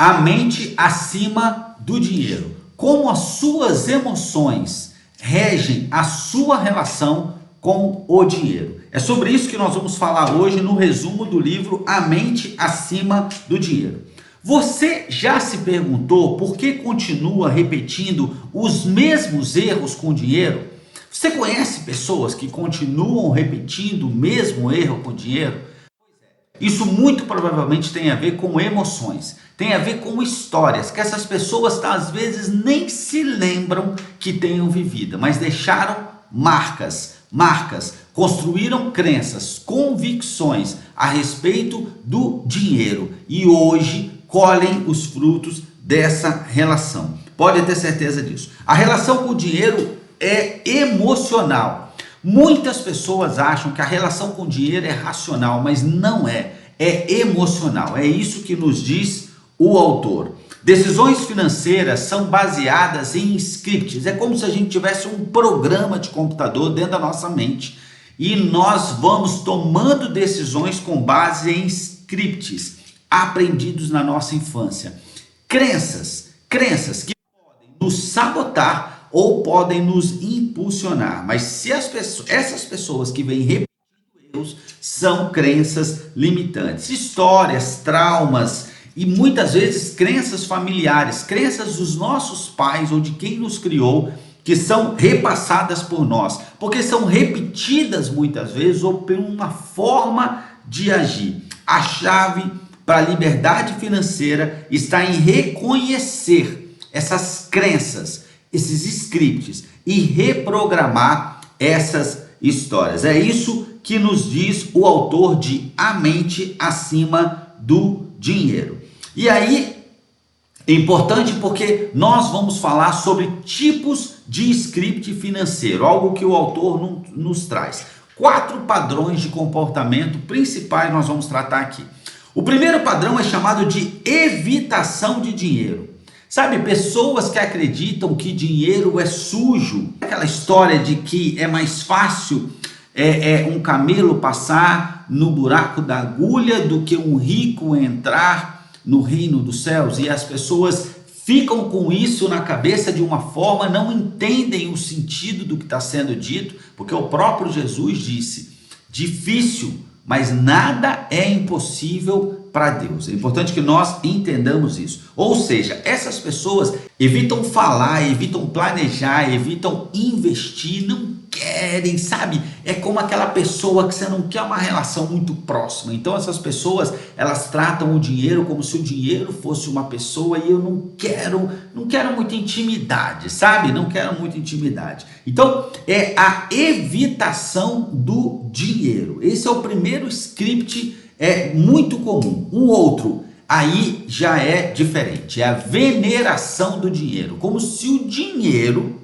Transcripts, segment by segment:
A mente acima do dinheiro. Como as suas emoções regem a sua relação com o dinheiro. É sobre isso que nós vamos falar hoje no resumo do livro A Mente Acima do Dinheiro. Você já se perguntou por que continua repetindo os mesmos erros com o dinheiro? Você conhece pessoas que continuam repetindo o mesmo erro com o dinheiro? Isso muito provavelmente tem a ver com emoções, tem a ver com histórias que essas pessoas às vezes nem se lembram que tenham vivido, mas deixaram marcas, construíram crenças, convicções a respeito do dinheiro e hoje colhem os frutos dessa relação. Pode ter certeza disso. A relação com o dinheiro é emocional. Muitas pessoas acham que a relação com o dinheiro é racional, mas não é. É emocional. É isso que nos diz o autor. Decisões financeiras são baseadas em scripts. É como se a gente tivesse um programa de computador dentro da nossa mente e nós vamos tomando decisões com base em scripts aprendidos na nossa infância. Crenças que podem nos sabotar ou podem nos impulsionar, mas se essas pessoas que vêm repetindo erros são crenças limitantes, histórias, traumas e muitas vezes crenças familiares, crenças dos nossos pais ou de quem nos criou, que são repassadas por nós, porque são repetidas muitas vezes ou por uma forma de agir. A chave para a liberdade financeira está em reconhecer essas crenças, esses scripts e reprogramar essas histórias. É isso que nos diz o autor de A Mente Acima do Dinheiro. E aí é importante porque nós vamos falar sobre tipos de script financeiro, algo que o autor nos traz. 4 padrões de comportamento principais nós vamos tratar aqui. O primeiro padrão é chamado de evitação de dinheiro. Sabe, pessoas que acreditam que dinheiro é sujo, aquela história de que é mais fácil um camelo passar no buraco da agulha do que um rico entrar no reino dos céus, e as pessoas ficam com isso na cabeça de uma forma, não entendem o sentido do que está sendo dito, porque o próprio Jesus disse, difícil, mas nada é impossível para Deus. É importante que nós entendamos isso. Ou seja, essas pessoas evitam falar, evitam planejar, evitam investir, não querem, sabe? É como aquela pessoa que você não quer uma relação muito próxima. Então essas pessoas, elas tratam o dinheiro como se o dinheiro fosse uma pessoa e eu não quero muita intimidade, sabe? Não quero muita intimidade. Então é a evitação do dinheiro. Esse é o primeiro script, é muito comum. Um outro aí já é diferente, é a veneração do dinheiro, como se o dinheiro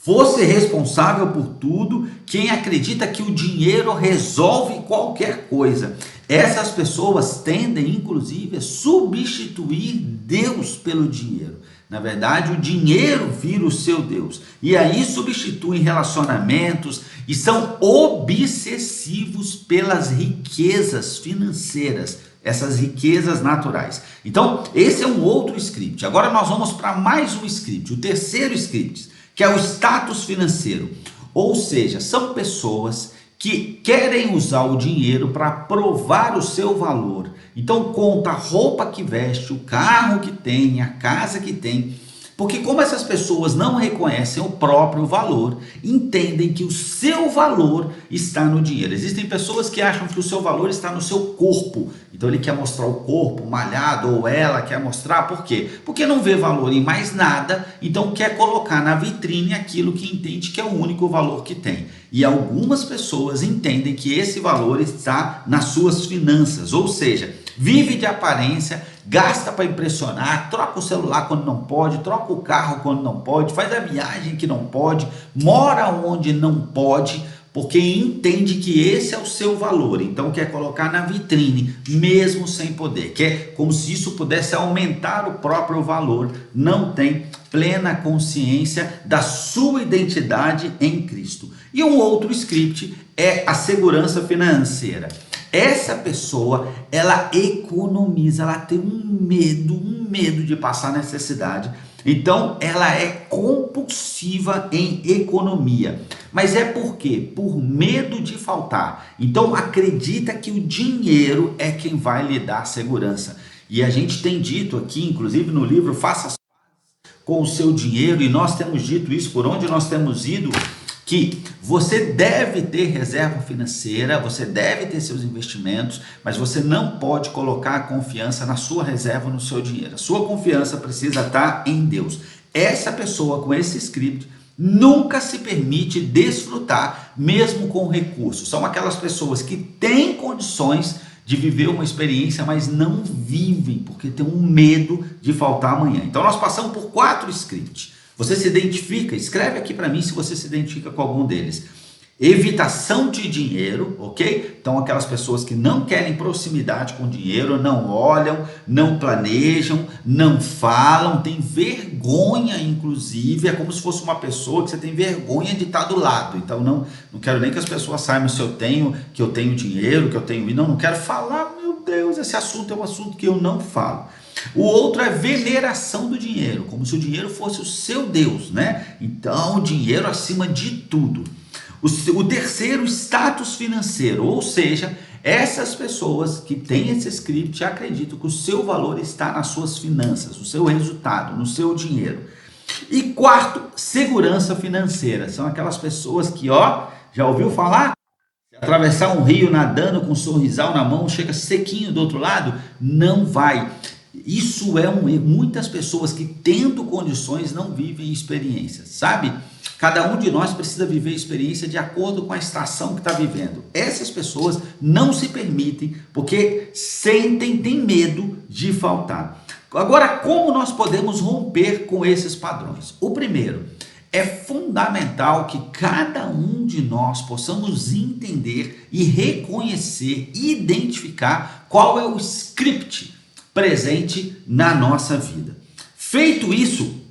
fosse responsável por tudo. Quem acredita que o dinheiro resolve qualquer coisa. Essas pessoas tendem, inclusive, a substituir Deus pelo dinheiro. Na verdade, o dinheiro vira o seu Deus. E aí substituem relacionamentos e são obsessivos pelas riquezas financeiras, essas riquezas naturais. Então, esse é um outro script. Agora nós vamos para mais um script, o terceiro script, que é o status financeiro. Ou seja, são pessoas que querem usar o dinheiro para provar o seu valor. Então conta a roupa que veste, o carro que tem, a casa que tem. Porque como essas pessoas não reconhecem o próprio valor, entendem que o seu valor está no dinheiro. Existem pessoas que acham que o seu valor está no seu corpo. Então ele quer mostrar o corpo malhado, ou ela quer mostrar. Por quê? Porque não vê valor em mais nada, então quer colocar na vitrine aquilo que entende que é o único valor que tem. E algumas pessoas entendem que esse valor está nas suas finanças, ou seja, vive de aparência, gasta para impressionar, troca o celular quando não pode, troca o carro quando não pode, faz a viagem que não pode, mora onde não pode, porque entende que esse é o seu valor, então quer colocar na vitrine, mesmo sem poder, quer como se isso pudesse aumentar o próprio valor, não tem plena consciência da sua identidade em Cristo. E um outro script é a segurança financeira. Essa pessoa, ela economiza, ela tem um medo de passar necessidade. Então, ela é compulsiva em economia. Mas é por quê? Por medo de faltar. Então, acredita que o dinheiro é quem vai lhe dar segurança. E a gente tem dito aqui, inclusive no livro Faça com o seu dinheiro, e nós temos dito isso por onde nós temos ido, que você deve ter reserva financeira, você deve ter seus investimentos, mas você não pode colocar a confiança na sua reserva, no seu dinheiro. A sua confiança precisa estar em Deus. Essa pessoa com esse script nunca se permite desfrutar, mesmo com recursos. São aquelas pessoas que têm condições de viver uma experiência, mas não vivem, porque tem um medo de faltar amanhã. Então nós passamos por 4 scripts. Você se identifica? Escreve aqui para mim se você se identifica com algum deles. Evitação de dinheiro, ok? Então aquelas pessoas que não querem proximidade com dinheiro, não olham, não planejam, não falam, tem vergonha, inclusive, é como se fosse uma pessoa que você tem vergonha de estar do lado. Então não quero nem que as pessoas saibam se eu tenho, que eu tenho dinheiro, que eu tenho, não quero falar, meu Deus, esse assunto é um assunto que eu não falo. O outro é veneração do dinheiro, como se o dinheiro fosse o seu Deus, né? Então, o dinheiro acima de tudo. O terceiro, status financeiro, ou seja, essas pessoas que têm esse script acreditam que o seu valor está nas suas finanças, o seu resultado, no seu dinheiro. E quarto, segurança financeira. São aquelas pessoas que, já ouviu falar? Atravessar um rio nadando com um sorrisal na mão, chega sequinho do outro lado? Não vai. Isso é um erro. Muitas pessoas que tendo condições não vivem experiências, sabe? Cada um de nós precisa viver experiência de acordo com a estação que está vivendo. Essas pessoas não se permitem porque têm medo de faltar. Agora, como nós podemos romper com esses padrões? O primeiro, é fundamental que cada um de nós possamos entender e reconhecer, identificar qual é o script presente na nossa vida. Feito isso,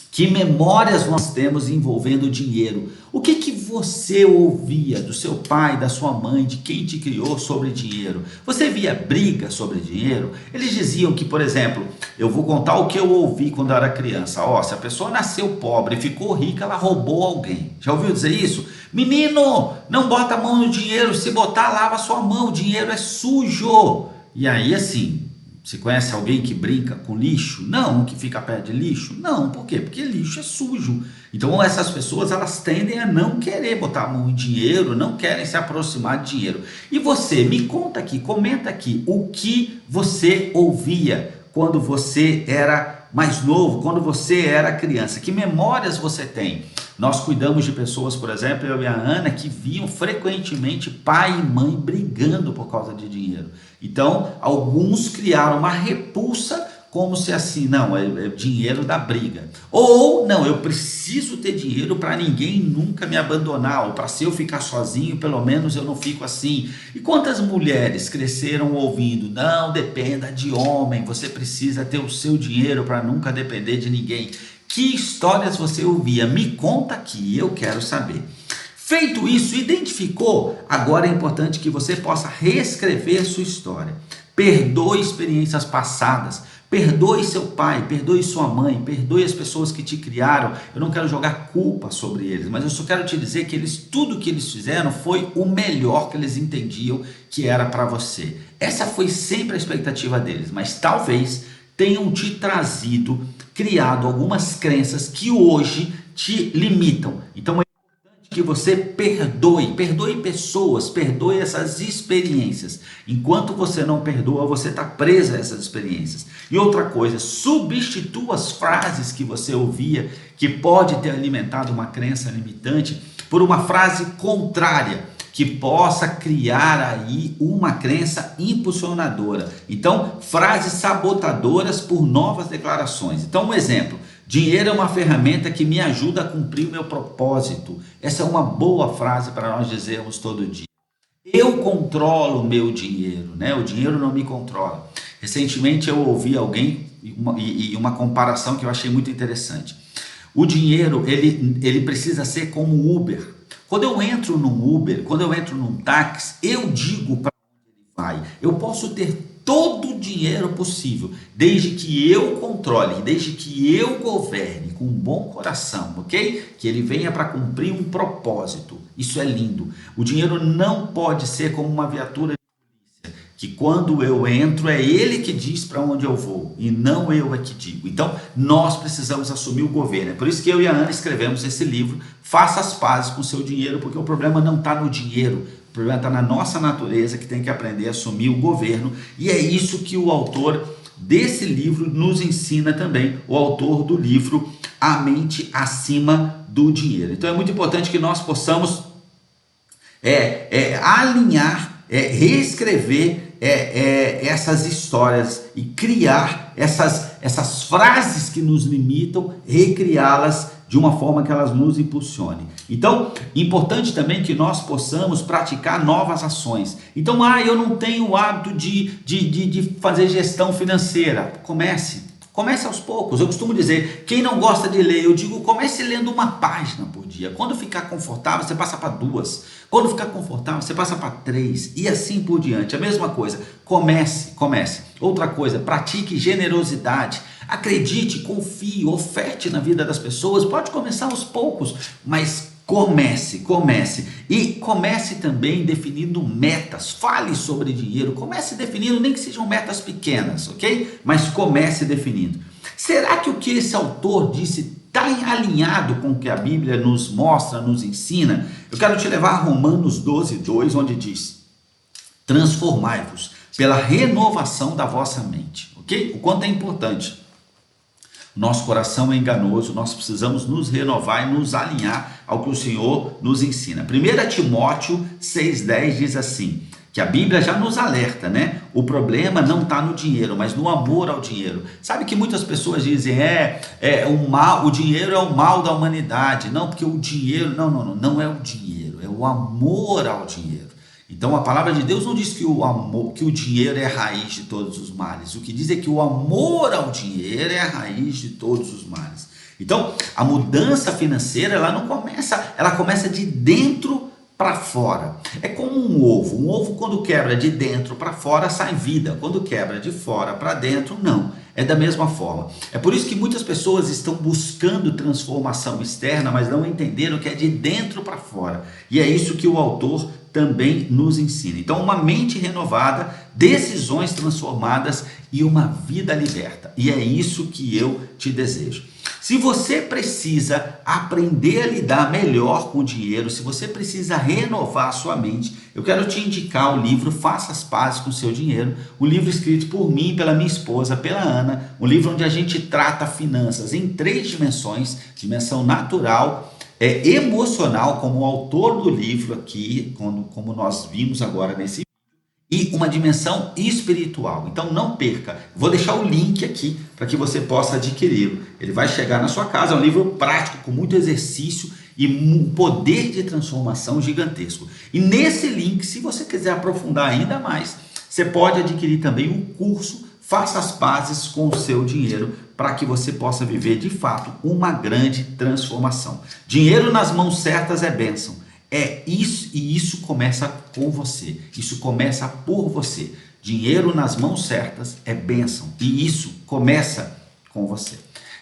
que memórias nós temos envolvendo dinheiro? O que você ouvia do seu pai, da sua mãe, de quem te criou sobre dinheiro? Você via briga sobre dinheiro? Eles diziam que, por exemplo, eu vou contar o que eu ouvi quando eu era criança. Se a pessoa nasceu pobre e ficou rica, ela roubou alguém. Já ouviu dizer isso? Menino, não bota a mão no dinheiro, se botar, lava a sua mão, o dinheiro é sujo. E aí, assim, você conhece alguém que brinca com lixo? Não. Que fica perto de lixo? Não. Por quê? Porque lixo é sujo. Então essas pessoas, elas tendem a não querer botar a mão em dinheiro, não querem se aproximar de dinheiro. E você, me conta aqui, comenta aqui, o que você ouvia quando você era mais novo, quando você era criança? Que memórias você tem? Nós cuidamos de pessoas, por exemplo, eu e a Ana, que viam frequentemente pai e mãe brigando por causa de dinheiro. Então, alguns criaram uma repulsa, como se assim, não, é dinheiro da briga. Ou, não, eu preciso ter dinheiro para ninguém nunca me abandonar, ou para se eu ficar sozinho, pelo menos eu não fico assim. E quantas mulheres cresceram ouvindo, não dependa de homem, você precisa ter o seu dinheiro para nunca depender de ninguém. Que histórias você ouvia? Me conta aqui, eu quero saber. Feito isso, identificou? Agora é importante que você possa reescrever sua história. Perdoe experiências passadas, perdoe seu pai, perdoe sua mãe, perdoe as pessoas que te criaram. Eu não quero jogar culpa sobre eles, mas eu só quero te dizer que tudo que eles fizeram foi o melhor que eles entendiam que era para você. Essa foi sempre a expectativa deles, mas talvez tenham te criado algumas crenças que hoje te limitam. Então é importante que você perdoe pessoas, perdoe essas experiências. Enquanto você não perdoa, você está preso a essas experiências. E outra coisa, substitua as frases que você ouvia, que pode ter alimentado uma crença limitante, por uma frase contrária, que possa criar aí uma crença impulsionadora. Então, frases sabotadoras por novas declarações. Então, um exemplo: dinheiro é uma ferramenta que me ajuda a cumprir o meu propósito. Essa é uma boa frase para nós dizermos todo dia. Eu controlo o meu dinheiro, né? O dinheiro não me controla. Recentemente eu ouvi alguém e uma comparação que eu achei muito interessante. O dinheiro, ele precisa ser como Uber. Quando eu entro num Uber, quando eu entro num táxi, eu digo para onde Pai. Eu posso ter todo o dinheiro possível, desde que eu controle, desde que eu governe com um bom coração, ok? Que ele venha para cumprir um propósito. Isso é lindo. O dinheiro não pode ser como uma viatura que quando eu entro é ele que diz para onde eu vou e não eu é que digo. Então nós precisamos assumir o governo. É por isso que eu e a Ana escrevemos esse livro, Faça as Pazes com o Seu Dinheiro, porque o problema não está no dinheiro, o problema está na nossa natureza, que tem que aprender a assumir o governo, e é isso que o autor desse livro nos ensina também, o autor do livro A Mente Acima do Dinheiro. Então é muito importante que nós possamos alinhar, reescrever essas histórias e criar essas frases que nos limitam, recriá-las de uma forma que elas nos impulsionem. Então, importante também que nós possamos praticar novas ações. Então, eu não tenho o hábito de fazer gestão financeira. Comece aos poucos. Eu costumo dizer, quem não gosta de ler, eu digo, comece lendo uma página por dia. Quando ficar confortável, você passa para 2. Quando ficar confortável, você passa para 3. E assim por diante. A mesma coisa. Comece. Outra coisa, pratique generosidade. Acredite, confie, oferte na vida das pessoas. Pode começar aos poucos, mas comece. E comece também definindo metas. Fale sobre dinheiro. Comece definindo, nem que sejam metas pequenas, ok? Mas comece definindo. Será que o que esse autor disse está alinhado com o que a Bíblia nos mostra, nos ensina? Eu quero te levar a Romanos 12:2, onde diz: transformai-vos pela renovação da vossa mente, ok? O quanto é importante. Nosso coração é enganoso, nós precisamos nos renovar e nos alinhar ao que o Senhor nos ensina. 1 Timóteo 6,10 diz assim, que a Bíblia já nos alerta, né? O problema não está no dinheiro, mas no amor ao dinheiro. Sabe que muitas pessoas dizem, o dinheiro é o mal da humanidade. Não, porque o dinheiro, não é o dinheiro, é o amor ao dinheiro. Então a palavra de Deus não diz que o dinheiro é a raiz de todos os males. O que diz é que o amor ao dinheiro é a raiz de todos os males. Então a mudança financeira ela começa de dentro para fora. É como um ovo. Um ovo, quando quebra de dentro para fora, sai vida. Quando quebra de fora para dentro, não. É da mesma forma. É por isso que muitas pessoas estão buscando transformação externa, mas não entenderam que é de dentro para fora. E é isso que o autor também nos ensina. Então, uma mente renovada, decisões transformadas e uma vida liberta. E é isso que eu te desejo. Se você precisa aprender a lidar melhor com o dinheiro, se você precisa renovar a sua mente, eu quero te indicar o livro Faça as Pazes com o Seu Dinheiro, um livro escrito por mim, pela minha esposa, pela Ana, um livro onde a gente trata finanças em 3 dimensões, dimensão natural, emocional, como o autor do livro aqui, como nós vimos agora nesse vídeo, e uma dimensão espiritual. Então não perca, vou deixar o link aqui para que você possa adquiri-lo. Ele vai chegar na sua casa, é um livro prático, com muito exercício e um poder de transformação gigantesco. E nesse link, se você quiser aprofundar ainda mais, você pode adquirir também o curso Faça as Pazes com o Seu Dinheiro, para que você possa viver de fato uma grande transformação. Dinheiro nas mãos certas é bênção. É isso, e isso começa com você. Isso começa por você. Dinheiro nas mãos certas é bênção, e isso começa com você.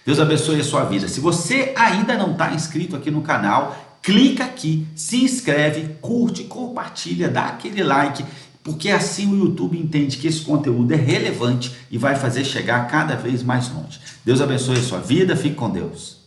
Deus abençoe a sua vida. Se você ainda não está inscrito aqui no canal, clica aqui, se inscreve, curte, compartilha, dá aquele like, porque assim o YouTube entende que esse conteúdo é relevante e vai fazer chegar cada vez mais longe. Deus abençoe a sua vida, fique com Deus.